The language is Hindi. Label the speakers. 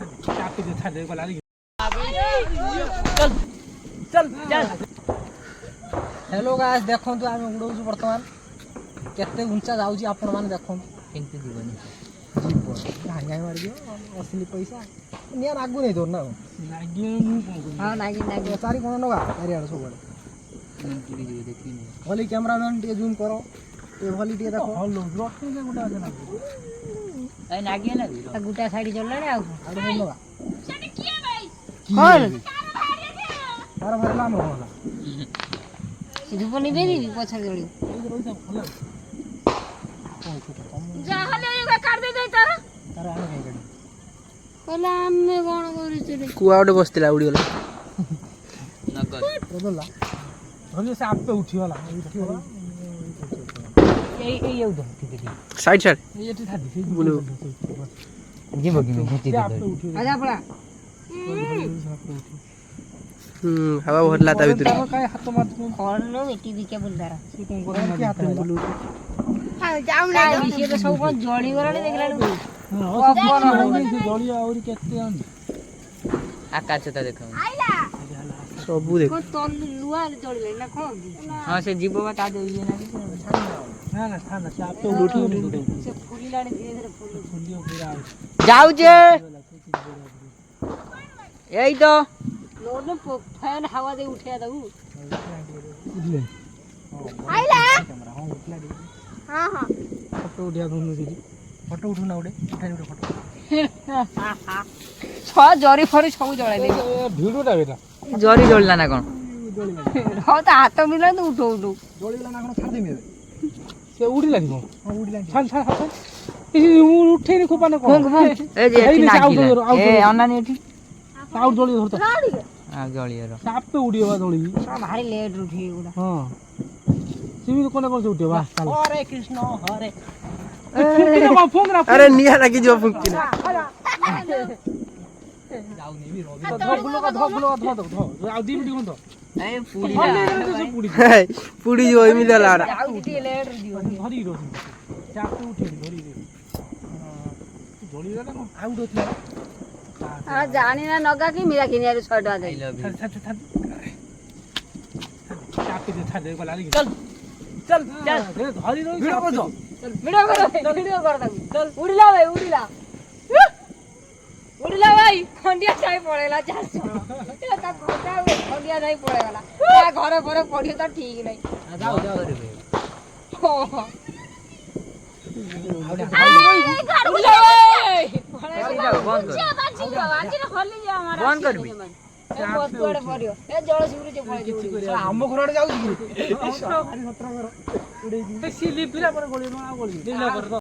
Speaker 1: चापी दे था दे गला
Speaker 2: चल चल चल।
Speaker 3: हेलो गाइस देखो तो आम उड़ाऊँ बर्तमान केते उंचा जाऊँ आपण मैंने देखो
Speaker 2: केमती जीवनी
Speaker 3: जीव हांगा मार दियो असली पैसा निया नागु नहीं तोर ना
Speaker 1: नागी मु कोन
Speaker 2: हां नागी नागी
Speaker 3: चारि कोन नगा चारि आड़ सब
Speaker 2: पूरी जीव देखिनी
Speaker 3: भली कैमरामैन टे जूम करो ए भली टे देखो
Speaker 1: हलो रखने के गुटा ना
Speaker 2: ए नागी ना गुटा साइड चलला रे आ
Speaker 3: आड़ नहीं नगा
Speaker 4: सेटे किया भाई
Speaker 2: कौन
Speaker 3: तार भरला हम होला
Speaker 2: धूप नहीं बेरी पछर जोड़ी
Speaker 4: जाहले ये काट दे तारा
Speaker 3: तार आने नहीं गड़ी
Speaker 4: कहला हम कोन करू रे
Speaker 3: कुआ उडे बसतिला उडी गेला
Speaker 2: नगर
Speaker 3: रोदला
Speaker 1: भले से आप पे उठी वाला
Speaker 2: ए उधर ठीक है
Speaker 3: साइड साइड
Speaker 1: ये था दी
Speaker 3: ब्लू
Speaker 2: जीव की खेती
Speaker 1: आप पे उठी
Speaker 2: आजा पड़ा
Speaker 3: हवा भरला ता भीतर
Speaker 1: काय हाथ मार
Speaker 2: कौन नो बेटी भी क्या बोल रहा
Speaker 1: से कोन को के हाथ ब्लू
Speaker 4: हां जाऊ ना
Speaker 2: ये तो सब कोन जड़ी गला देखला
Speaker 1: जली और केते आन
Speaker 2: आकाश ता देखो
Speaker 4: आइला
Speaker 3: सब देख
Speaker 2: को तल लुआ जड़ी ना कोन हां से जीव बता दे ये ना
Speaker 1: ना था ना आप पे उठी
Speaker 2: से फूली लाने धीरे धीरे फूल
Speaker 1: फुलियो पूरा
Speaker 2: जाऊ जे यही तो लोने फैन हवा दे उठे दऊ
Speaker 4: आइला
Speaker 1: कैमरा हां उठला दे
Speaker 4: हां हां
Speaker 1: फोटो उठा दोनों दीदी फोटो उठना उठे उठानी उठे फोटो
Speaker 2: छ जरी फरी सब जळाई दे
Speaker 1: वीडियो टा बेटा
Speaker 2: जरी जळला ना कोन हो तो हाथ मिला तो उठो उठो
Speaker 3: जळीला ना कोन छाड़ दे मेरे
Speaker 1: से उड़ी लागी
Speaker 3: हां उडी लागी
Speaker 1: छान छान हाथ इसी उठे नहीं खोपाने को
Speaker 2: ए जे एठी नागिला ए अनानी एठी
Speaker 1: आउट जोड़ी धरतो
Speaker 4: राडी
Speaker 2: आ गळियर
Speaker 1: साप पे उड़ियो जोड़ी
Speaker 2: भारी लेट उठी गुडा
Speaker 1: हां सिमी कोने कोने से उठियो बा
Speaker 3: हरे कृष्ण हरे
Speaker 1: फोन रा
Speaker 3: अरे निया लागी जो फुंकी ना
Speaker 1: जाऊ नहीं भी रोबी धो आ दी वीडियो तो
Speaker 2: ए पूरी
Speaker 3: पुड़ी जो मिला ला
Speaker 2: जाऊ दिए लेट दियो
Speaker 1: धरी रो चाप पे उठी धरी रे जोड़ी रे ना आउट होतला
Speaker 4: हां जानी ना नगा की मेरा किनिया रे 6 दे
Speaker 1: चाप पे था दे गला
Speaker 2: चल चल चल
Speaker 1: धरी रो
Speaker 3: वीडियो को जो
Speaker 2: वीडियो कर दू चल उड़िला भाई उड़िला भाई खंडिया जाई पड़ेला 400 ए ता गोटा खंडिया जाई पड़ेला ता घरे घरे पड़ी तो ठीक नहीं
Speaker 3: जाओ जाओ
Speaker 2: हो बंद कर भी
Speaker 3: हम घर जाऊ
Speaker 1: सिली फिरा पर गोली ना गोली दिला कर दो